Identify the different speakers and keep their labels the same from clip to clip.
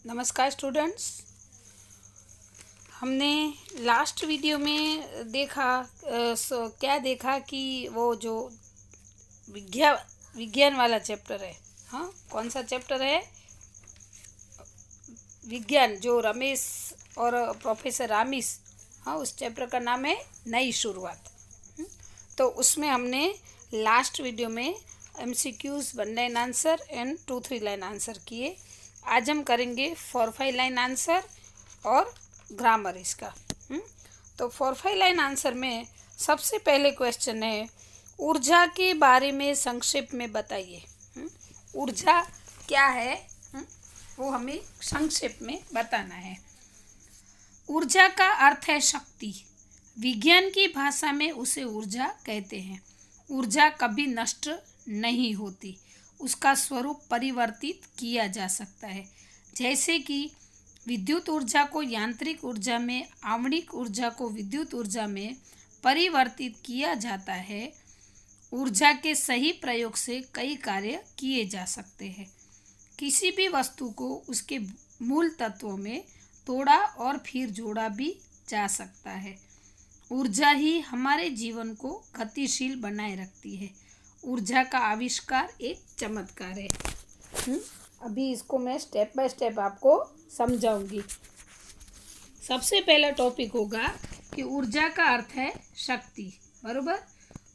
Speaker 1: नमस्कार स्टूडेंट्स। हमने last video में क्या देखा कि वो जो विज्ञान वाला चैप्टर है। हाँ, कौन सा चैप्टर है? विज्ञान, जो रमेश और प्रोफेसर रामिस। हाँ, उस चैप्टर का नाम है नई शुरुआत। तो उसमें हमने लास्ट वीडियो में MCQs 1 line answer and 2-3 line answer किए। आज हम करेंगे 4-5 लाइन आंसर और ग्रामर इसका। तो 4-5 लाइन आंसर में सबसे पहले क्वेश्चन है, ऊर्जा के बारे में संक्षेप में बताइए। ऊर्जा क्या है वो हमें संक्षेप में बताना है। ऊर्जा का अर्थ है शक्ति। विज्ञान की भाषा में उसे ऊर्जा कहते हैं। ऊर्जा कभी नष्ट नहीं होती, उसका स्वरूप परिवर्तित किया जा सकता है। जैसे कि विद्युत ऊर्जा को यांत्रिक ऊर्जा में, आणविक ऊर्जा को विद्युत ऊर्जा में परिवर्तित किया जाता है। ऊर्जा के सही प्रयोग से कई कार्य किए जा सकते हैं। किसी भी वस्तु को उसके मूल तत्वों में तोड़ा और फिर जोड़ा भी जा सकता है। ऊर्जा ही हमारे जीवन को गतिशील बनाए रखती है। ऊर्जा का आविष्कार एक चमत्कार है। अभी इसको मैं स्टेप बाय स्टेप आपको समझाऊंगी। सबसे पहला टॉपिक होगा कि ऊर्जा का अर्थ है शक्ति, बरोबर।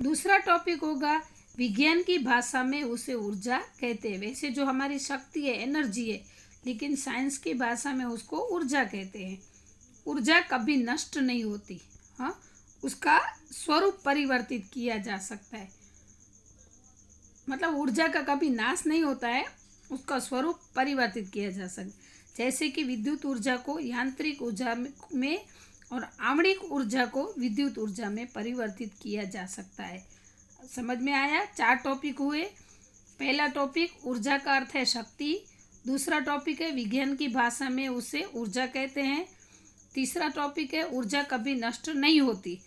Speaker 1: दूसरा टॉपिक होगा विज्ञान की भाषा में उसे ऊर्जा कहते हैं। वैसे जो हमारी शक्ति है, एनर्जी है, लेकिन साइंस की भाषा में उसको ऊर्जा कहते हैं। ऊर्जा कभी नष्ट नहीं होती। हाँ, उसका स्वरूप परिवर्तित किया जा सकता है। मतलब ऊर्जा का कभी नाश नहीं होता है, उसका स्वरूप परिवर्तित किया जा सकता है। जैसे कि विद्युत ऊर्जा को यांत्रिक ऊर्जा में और आणविक ऊर्जा को विद्युत ऊर्जा में परिवर्तित किया जा सकता है। समझ में आया? 4 टॉपिक हुए। पहला टॉपिक ऊर्जा का अर्थ है शक्ति। दूसरा टॉपिक है विज्ञान की भाषा में उसे ऊर्जा कहते हैं। तीसरा टॉपिक है ऊर्जा कभी नष्ट नहीं होती,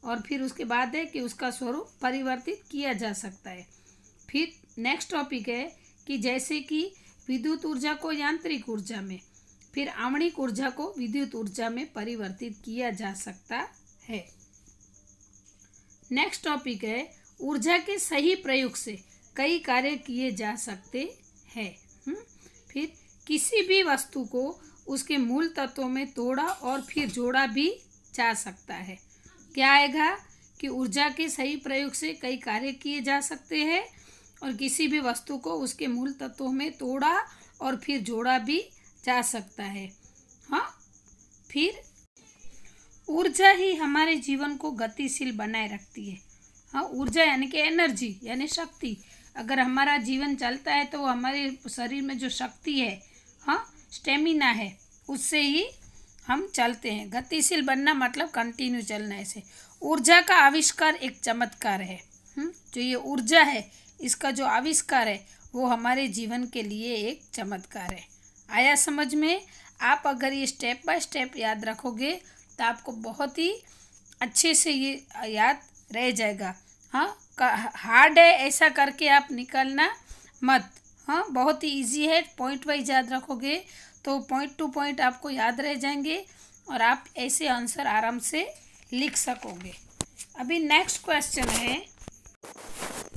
Speaker 1: और फिर उसके बाद है कि उसका स्वरूप परिवर्तित किया जा सकता है। फिर नेक्स्ट टॉपिक है कि जैसे कि विद्युत ऊर्जा को यांत्रिक ऊर्जा में, फिर आणविक ऊर्जा को विद्युत ऊर्जा में परिवर्तित किया जा सकता है। नेक्स्ट टॉपिक है ऊर्जा के सही प्रयोग से कई कार्य किए जा सकते हैं। फिर किसी भी वस्तु को उसके मूल तत्वों में तोड़ा और फिर जोड़ा भी जा सकता है। क्या आएगा कि ऊर्जा के सही प्रयोग से कई कार्य किए जा सकते हैं और किसी भी वस्तु को उसके मूल तत्वों में तोड़ा और फिर जोड़ा भी जा सकता है। हाँ, फिर ऊर्जा ही हमारे जीवन को गतिशील बनाए रखती है। हाँ, ऊर्जा यानी कि एनर्जी यानी शक्ति। अगर हमारा जीवन चलता है तो हमारे शरीर में जो शक्ति है, हाँ, स्टेमिना है, उससे ही हम चलते हैं। गतिशील बनना मतलब कंटिन्यू चलना। ऐसे ऊर्जा का आविष्कार एक चमत्कार है। जो ये ऊर्जा है, इसका जो आविष्कार है वो हमारे जीवन के लिए एक चमत्कार है। आया समझ में? आप अगर ये स्टेप बाय स्टेप याद रखोगे तो आपको बहुत ही अच्छे से ये याद रह जाएगा। हाँ, हार्ड है ऐसा करके आप निकलना मत। हाँ, बहुत ही इजी है। पॉइंट वाइज याद रखोगे तो पॉइंट टू पॉइंट आपको याद रह जाएंगे और आप ऐसे आंसर आराम से लिख सकोगे। अभी नेक्स्ट क्वेश्चन है,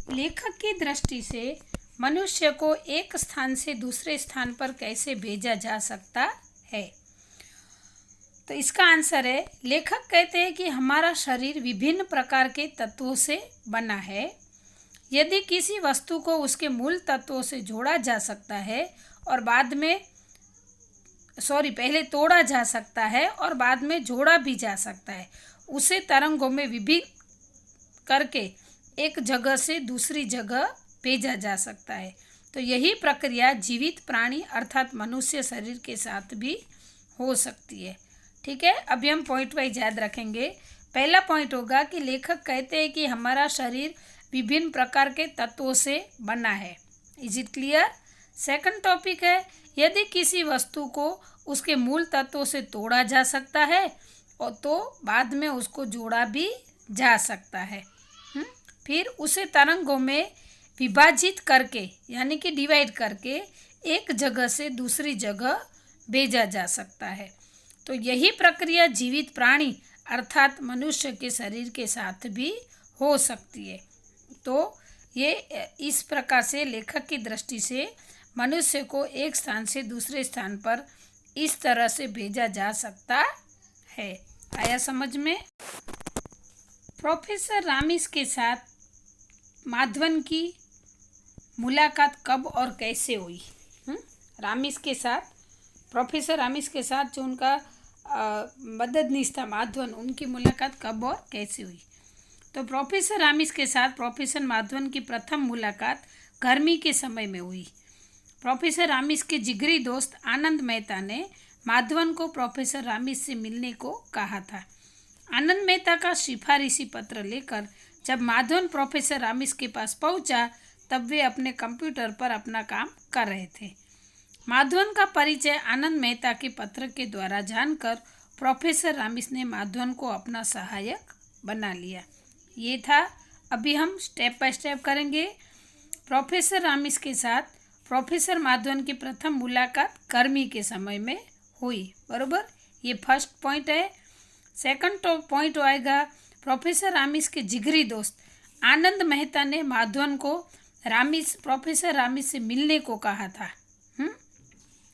Speaker 1: लेखक की दृष्टि से मनुष्य को एक स्थान से दूसरे स्थान पर कैसे भेजा जा सकता है? तो इसका आंसर है, लेखक कहते हैं कि हमारा शरीर विभिन्न प्रकार के तत्वों से बना है। यदि किसी वस्तु को उसके मूल तत्वों से जोड़ा जा सकता है और पहले तोड़ा जा सकता है और बाद में जोड़ा भी जा सकता है, उसे तरंगों में विभक्त करके एक जगह से दूसरी जगह भेजा जा सकता है। तो यही प्रक्रिया जीवित प्राणी अर्थात मनुष्य शरीर के साथ भी हो सकती है। ठीक है, अभी हम पॉइंट वाइज याद रखेंगे। पहला पॉइंट होगा कि लेखक कहते हैं कि हमारा शरीर विभिन्न प्रकार के तत्वों से बना है। Is it clear? Second topic है, यदि किसी वस्तु को उसके मूल तत्वों से तोड़ा जा सकता है और तो बाद में उसको जोड़ा भी जा सकता है। फिर उसे तरंगों में विभाजित करके यानी कि डिवाइड करके एक जगह से दूसरी जगह भेजा जा सकता है। तो यही प्रक्रिया जीवित प्राणी अर्थात मनुष्य के शरीर के साथ भी हो सकती है। तो ये इस प्रकार से लेखक की दृष्टि से मनुष्य को एक स्थान से दूसरे स्थान पर इस तरह से भेजा जा सकता है। आया समझ में? प्रोफेसर रामिस के साथ माधवन की मुलाकात कब और कैसे हुई? रामिस के साथ, प्रोफेसर रामिस के साथ जो उनका मददनीश था माधवन, उनकी मुलाकात कब और कैसे हुई? तो प्रोफेसर रामिस के साथ प्रोफेसर माधवन की प्रथम मुलाकात गर्मी के समय में हुई। प्रोफेसर रामिस के जिगरी दोस्त आनंद मेहता ने माधवन को प्रोफेसर रामिस से मिलने को कहा था। आनंद मेहता का सिफारिशी पत्र लेकर जब माधवन प्रोफेसर रामिस के पास पहुंचा, तब वे अपने कंप्यूटर पर अपना काम कर रहे थे। माधवन का परिचय आनंद मेहता के पत्र के द्वारा जानकर प्रोफेसर रामिस ने माधवन को अपना सहायक बना लिया। ये था। अभी हम स्टेप बाय स्टेप करेंगे। प्रोफेसर रामिस के साथ प्रोफेसर माधवन की प्रथम मुलाकात गर्मी के समय में हुई, बरोबर। ये फर्स्ट पॉइंट है। सेकंड पॉइंट आएगा, प्रोफेसर रामिस के जिगरी दोस्त आनंद मेहता ने माधवन को प्रोफेसर रामिस से मिलने को कहा था।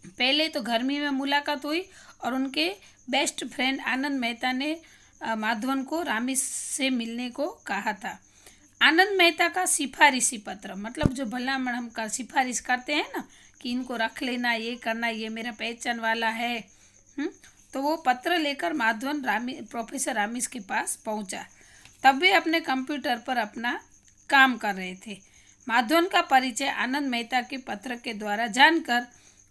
Speaker 1: पहले तो गर्मी में मुलाकात हुई और उनके बेस्ट फ्रेंड आनंद मेहता ने माधवन को रामिस से मिलने को कहा था। आनंद मेहता का सिफारिशी पत्र, मतलब जो भला हम का सिफारिश करते हैं ना कि इनको रख लेना, ये करना, ये मेरा पहचान वाला है, तो वो पत्र लेकर माधवन प्रोफेसर रामिस के पास पहुंचा। तब वे अपने कंप्यूटर पर अपना काम कर रहे थे। माधवन का परिचय आनंद मेहता के पत्र के द्वारा जानकर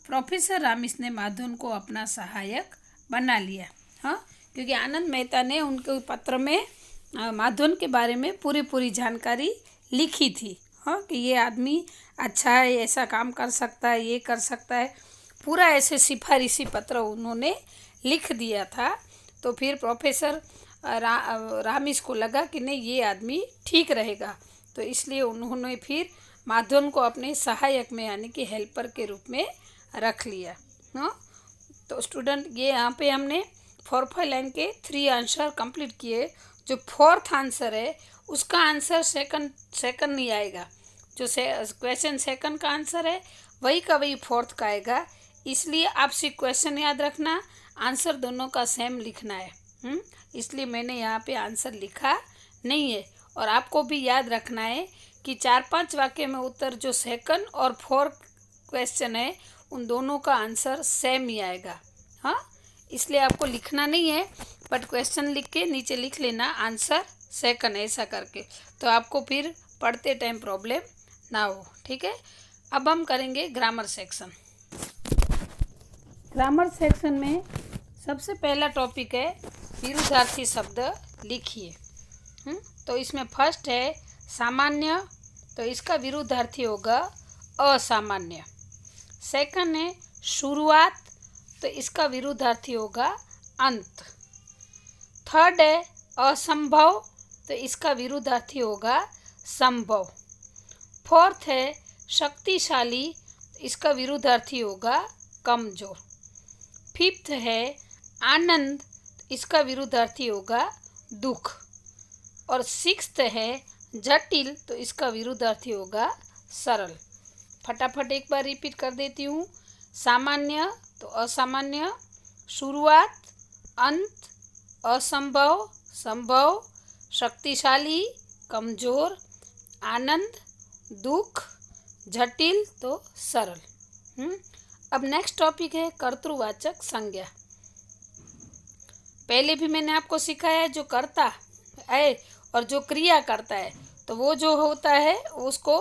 Speaker 1: प्रोफेसर रामिस ने माधवन को अपना सहायक बना लिया। क्योंकि आनंद मेहता ने उनके पत्र में माधवन के बारे में पूरी जानकारी लिखी थी। कि ये आदमी अच्छा है, ऐसा काम कर सकता है, ये कर सकता है, पूरा ऐसे सिफारिशी पत्र उन्होंने लिख दिया था। तो फिर प्रोफेसर रामिस को लगा कि नहीं, ये आदमी ठीक रहेगा, तो इसलिए उन्होंने फिर माधवन को अपने सहायक में यानी कि हेल्पर के रूप में रख लिया। तो स्टूडेंट, ये यहाँ पे हमने 4 लाइन के 3 आंसर कंप्लीट किए। जो 4th आंसर है उसका आंसर सेकंड नहीं आएगा। जो क्वेश्चन सेकंड का आंसर है वही का वही 4th का आएगा। इसलिए आपसे क्वेश्चन याद रखना, आंसर दोनों का सेम लिखना है। इसलिए मैंने यहाँ पे आंसर लिखा नहीं है। और आपको भी याद रखना है कि 4-5 वाक्य में उत्तर जो सेकंड और 4th क्वेश्चन है उन दोनों का आंसर सेम ही आएगा। इसलिए आपको लिखना नहीं है, बट क्वेश्चन लिख के नीचे लिख लेना आंसर सेकंड, ऐसा करके, तो आपको फिर पढ़ते टाइम प्रॉब्लम ना हो। ठीक है। अब हम करेंगे ग्रामर सेक्शन। ग्रामर सेक्शन में सबसे पहला टॉपिक है विरुद्धार्थी शब्द लिखिए। तो इसमें फर्स्ट है सामान्य, तो इसका विरुद्धार्थी होगा असामान्य। सेकंड है शुरुआत, तो इसका विरुद्धार्थी होगा अंत। थर्ड है असंभव, तो इसका विरुद्धार्थी होगा संभव। फोर्थ है शक्तिशाली, तो इसका विरुद्धार्थी होगा कमजोर। फिफ्थ है आनंद, तो इसका विरुद्धार्थी होगा दुख। और सिक्स्थ है जटिल, तो इसका विरुद्धार्थी होगा सरल। फटाफट एक बार रिपीट कर देती हूँ। सामान्य तो असामान्य, शुरुआत, अंत, असंभव, संभव, शक्तिशाली, कमजोर, आनंद, दुख, जटिल तो सरल। अब नेक्स्ट टॉपिक है कर्तृवाचक संज्ञा। पहले भी मैंने आपको सिखाया है, जो कर्ता है और जो क्रिया करता है, तो वो जो होता है उसको,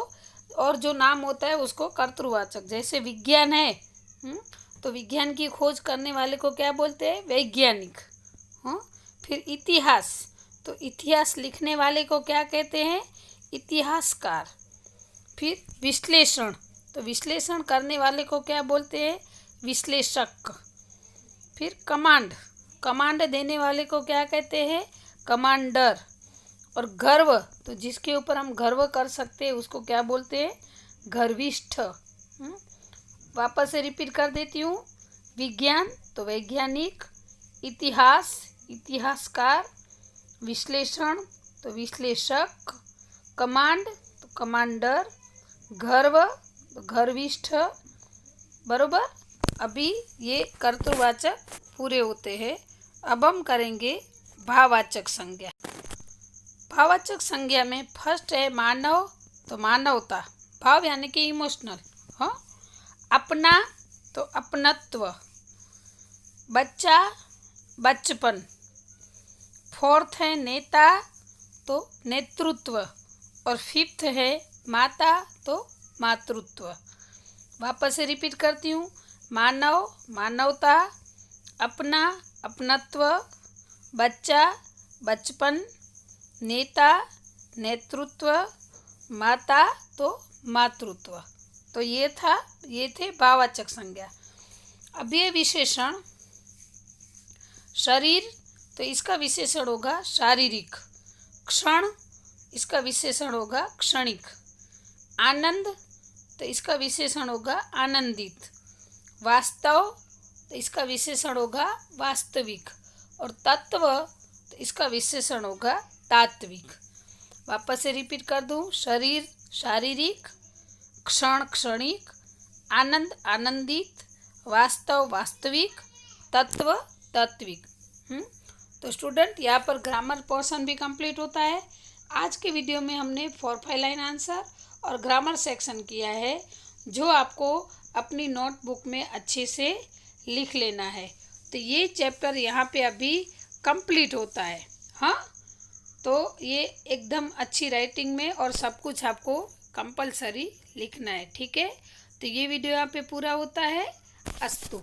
Speaker 1: और जो नाम होता है उसको कर्तृवाचक। जैसे विज्ञान है, तो विज्ञान की खोज करने वाले को क्या बोलते हैं? वैज्ञानिक। फिर इतिहास, तो इतिहास लिखने वाले को क्या कहते हैं? इतिहासकार। फिर विश्लेषण, तो विश्लेषण करने वाले को क्या बोलते हैं? विश्लेषक। फिर कमांड, कमांड देने वाले को क्या कहते हैं? कमांडर। और गर्व, तो जिसके ऊपर हम गर्व कर सकते हैं उसको क्या बोलते हैं? गर्विष्ठ। वापस से रिपीट कर देती हूँ। विज्ञान तो वैज्ञानिक, इतिहास इतिहासकार, विश्लेषण तो विश्लेषक, कमांड तो कमांडर, गर्व तो गर्विष्ठ। बरोबर। अभी ये कर्तृवाचक पूरे होते हैं। अब हम करेंगे भाववाचक संज्ञा। भाववाचक संज्ञा में फर्स्ट है मानव तो मानवता, भाव यानी कि इमोशनल। हाँ। अपना तो अपनत्व, बच्चा बचपन। फोर्थ है नेता तो नेतृत्व, और फिफ्थ है माता तो मातृत्व। वापस से रिपीट करती हूँ। मानव मानवता, अपना अपनत्व, बच्चा बचपन, नेता नेतृत्व, माता तो मातृत्व। तो ये थे भाववाचक संज्ञा। अब ये विशेषण, शरीर तो इसका विशेषण होगा शारीरिक, क्षण इसका विशेषण होगा क्षणिक, आनंद तो इसका विशेषण होगा आनंदित, वास्तव तो इसका विशेषण होगा वास्तविक, और तत्व तो इसका विशेषण होगा तात्विक। वापस से रिपीट कर दूं। शरीर शारीरिक, क्षण क्षणिक, आनंद आनंदित, वास्तव वास्तविक, तत्व तात्विक। तो स्टूडेंट, यहाँ पर ग्रामर पोर्शन भी कंप्लीट होता है। आज के वीडियो में हमने 4-5 लाइन आंसर और ग्रामर सेक्शन किया है, जो आपको अपनी नोटबुक में अच्छे से लिख लेना है। तो ये चैप्टर यहाँ पे अभी कंप्लीट होता है। हाँ, तो ये एकदम अच्छी राइटिंग में और सब कुछ आपको कंपलसरी लिखना है। ठीक है। तो ये वीडियो यहाँ पे पूरा होता है। अस्तु।